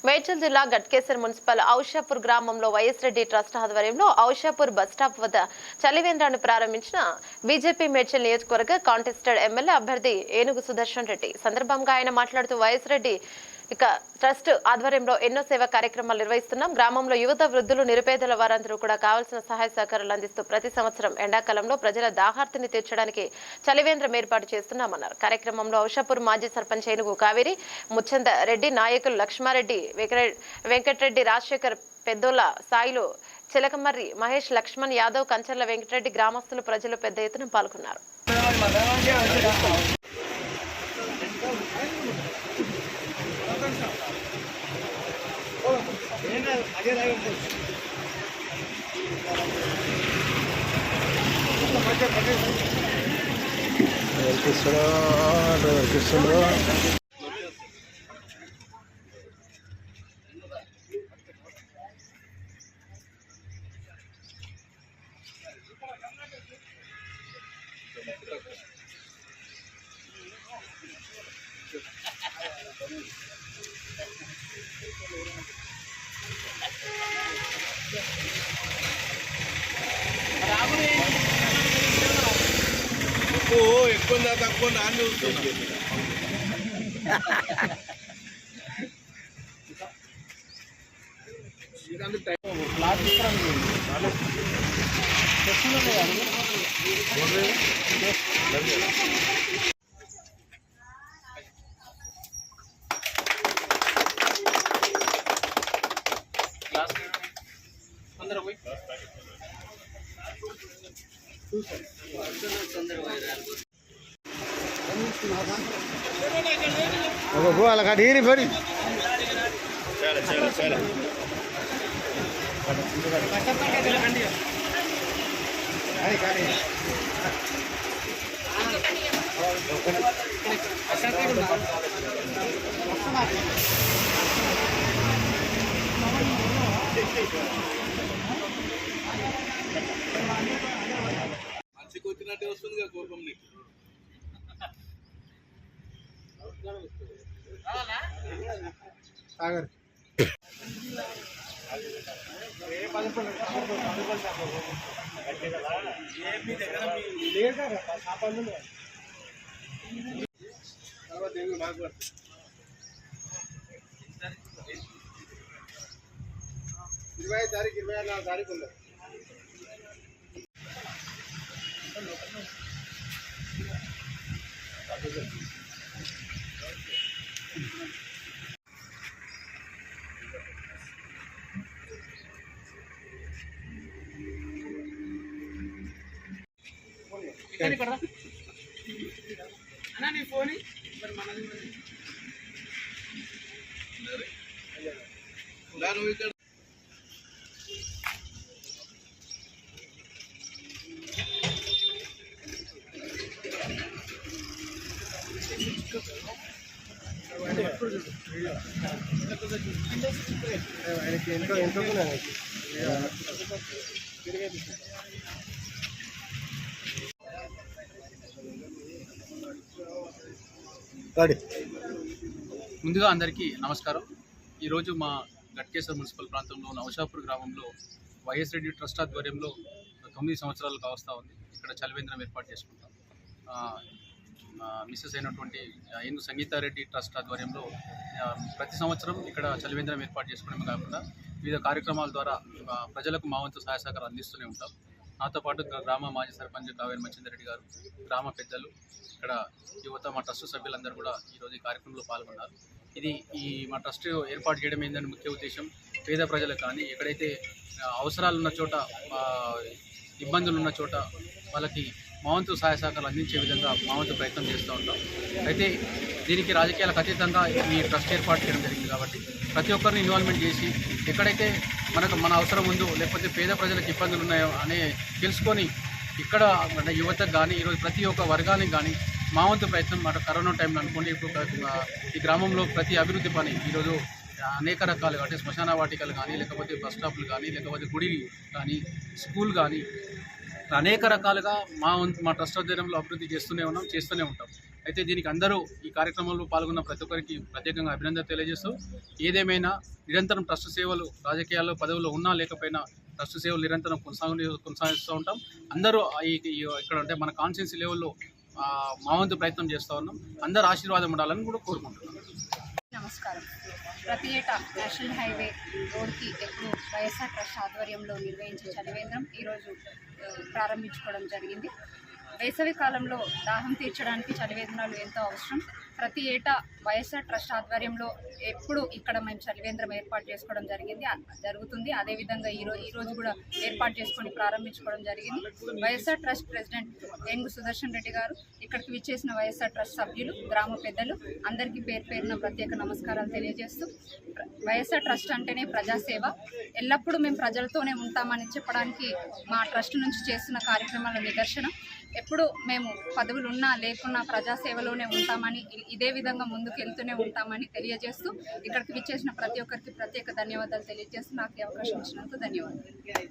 మేడ్చల్ జిల్లా గట్కేసర్ మున్సిపల్ ఔషాపూర్ గ్రామంలో YS Reddy trust ఆధ్వర్యంలో ఔషాపూర్ బస్టాప్ వద్ద చలివేంద్రాన్ని ప్రారంభించిన బీజేపీ మేడ్చల్ నియోజకవర్గ కాంటెస్టెడ్ ఎమ్మెల్యే అభ్యర్థి ఏనుగు సుదర్శన్ రెడ్డి. సందర్భంగా ఆయన మాట్లాడుతూ వైఎస్ రెడ్డి ట్రస్ట్ ఆధ్వర్యంలో ఎన్నో సేవా కార్యక్రమాలు నిర్వహిస్తున్నాం. గ్రామంలో యువత, వృద్ధులు, నిరుపేదల వారందరూ కూడా కావాల్సిన సహాయ సహకారాలు అందిస్తూ ప్రతి సంవత్సరం ఎండాకాలంలో ప్రజల దాహార్తిని తీర్చడానికి చలివేంద్రం ఏర్పాటు చేస్తున్నామన్నారు. కార్యక్రమంలో ఔషాపూర్ మాజీ సర్పంచ్ ఏనుగు కావేరి, ముచ్చంద రెడ్డి, నాయకులు లక్ష్మారెడ్డి, వెంకటరెడ్డి, రాజశేఖర్, పెద్దోల సాయిలు, చిలకమర్రి మహేష్, లక్ష్మణ్ యాదవ్, కంచర్ల వెంకటరెడ్డి, గ్రామస్తులు, ప్రజలు పెద్ద ఎత్తున పాల్గొన్నారు. ఎక్కువ తక్కువ నాన్న అలా కడిగిరి పడి మంచికి వచ్చినట్టే వస్తుంది కోపం నీకు. సాగర్ ఇరవై తారీఖు 24 తారీఖు ఉంది. నీ ఫోన్ ఇక్కడ ముందుగా అందరికీ నమస్కారం. ఈరోజు మా గట్కేసర్ మున్సిపల్ ప్రాంతంలో ఉన్న ఔషాపూర్ గ్రామంలో వైఎస్ రెడ్డి ట్రస్ట్ ఆధ్వర్యంలో 9 సంవత్సరాలు కావస్తూ ఉంది. ఇక్కడ చలివేంద్రం ఏర్పాటు చేసుకుంటాం. మిస్సెస్ అయినటువంటి ఏనుగు సంగీతారెడ్డి ట్రస్ట్ ఆధ్వర్యంలో ప్రతి సంవత్సరం ఇక్కడ చలివేంద్రం ఏర్పాటు చేసుకోవడమే కాకుండా వివిధ కార్యక్రమాల ద్వారా ప్రజలకు మా వంతు సహాయ సహకారం అందిస్తూనే ఉంటాం. నాతో పాటు గ్రామ మాజీ సర్పంచ్ కావేరి ముచ్చందరెడ్డి గారు, గ్రామ పెద్దలు, ఇక్కడ యువత, మా ట్రస్ట్ సభ్యులందరూ కూడా ఈరోజు ఈ కార్యక్రమంలో పాల్గొన్నారు. ఈ మా ట్రస్ట్ ఏర్పాటు చేయడం ఏంటంటే ముఖ్య ఉద్దేశం పేద ప్రజలకు కానీ, ఎక్కడైతే అవసరాలు ఉన్న చోట, ఇబ్బందులు ఉన్న చోట వాళ్ళకి మా వంతు సహాయ సహకారాలు అందించే విధంగా మా వంతు ప్రయత్నం చేస్తూ ఉంటాం. అయితే దీనికి రాజకీయాలకు అతీతంగా ఈ ట్రస్ట్ ఏర్పాటు చేయడం జరిగింది కాబట్టి ప్రతి ఒక్కరిని ఇన్వాల్వ్మెంట్ చేసి ఎక్కడైతే మన అవసరం ఉందో, లేకపోతే పేద ప్రజలకు ఇబ్బందులు ఉన్నాయో అనే తెలుసుకొని ఇక్కడ యువతకు కానీ ఈరోజు ప్రతి ఒక్క వర్గానికి కానీ మా వంతు ప్రయత్నం కరోనా టైంలో అనుకోండి, ఇప్పుడు ఈ గ్రామంలో ప్రతి అభివృద్ధి పని ఈరోజు అనేక రకాలుగా, అంటే శ్మశాన వాటికలు కానీ, లేకపోతే బస్ స్టాప్లు కానీ, లేకపోతే గుడి కానీ, స్కూల్ కానీ, అనేక రకాలుగా మా ట్రస్ట్ ఆధ్వర్యంలో అభివృద్ధి చేస్తూనే ఉంటాం. అయితే దీనికి అందరూ ఈ కార్యక్రమంలో పాల్గొన్న ప్రతి ఒక్కరికి ప్రత్యేకంగా అభినందన తెలియజేస్తూ, ఏదేమైనా నిరంతరం ట్రస్ట్ సేవలు రాజకీయాల్లో పదవుల్లో ఉన్నా లేకపోయినా ట్రస్ట్ సేవలు నిరంతరం కొనసాగిస్తూ ఉంటాం. అందరూ ఇక్కడ అంటే మన కాన్స్టిట్యున్సీ లెవెల్లో మా వంతు ప్రయత్నం చేస్తూ ఉన్నాం. అందరూ ఆశీర్వాదం ఉండాలని కూడా కోరుకుంటున్నాం. నమస్కారం. ప్రతి ఏటా నేషనల్ హైవే రోడ్కి ఎప్పుడు వైఎస్ఆర్ ట్రస్ట్ ఆధ్వర్యంలో నిర్వహించే చలివేంద్రం ఈరోజు ప్రారంభించుకోవడం జరిగింది. వేసవి కాలంలో దాహం తీర్చడానికి చలివేంద్రాలు ఎంతో అవసరం. ప్రతి ఏటా వైఎస్ఆర్ ట్రస్ట్ ఆధ్వర్యంలో ఎప్పుడు ఇక్కడ మేము చలివేంద్రం ఏర్పాటు చేసుకోవడం జరుగుతుంది. అదేవిధంగా ఈరోజు కూడా ఏర్పాటు చేసుకొని ప్రారంభించుకోవడం జరిగింది. వైఎస్ఆర్ ట్రస్ట్ ప్రెసిడెంట్ ఏనుగు సుదర్శన్ రెడ్డి గారు, ఇక్కడికి విచ్చేసిన వైఎస్ఆర్ ట్రస్ట్ సభ్యులు, గ్రామ పెద్దలు అందరికీ పేరున ప్రత్యేక నమస్కారాలు తెలియజేస్తూ, వైఎస్ఆర్ ట్రస్ట్ అంటేనే ప్రజాసేవ, ఎల్లప్పుడూ మేము ప్రజలతోనే ఉంటామని చెప్పడానికి మా ట్రస్ట్ నుంచి చేస్తున్న కార్యక్రమాల నిదర్శనం. ఎప్పుడు మేము పదవులు ఉన్నా లేకున్నా ప్రజాసేవలోనే ఉంటామని, ఇదే విధంగా ముందుకు వెళ్తూనే ఉంటామని తెలియజేస్తూ, ఇక్కడికి విచ్చేసిన ప్రతి ఒక్కరికి ప్రత్యేక ధన్యవాదాలు తెలియజేస్తూ నాకు ఈ అవకాశం ఇచ్చినందుకు ధన్యవాదాలు.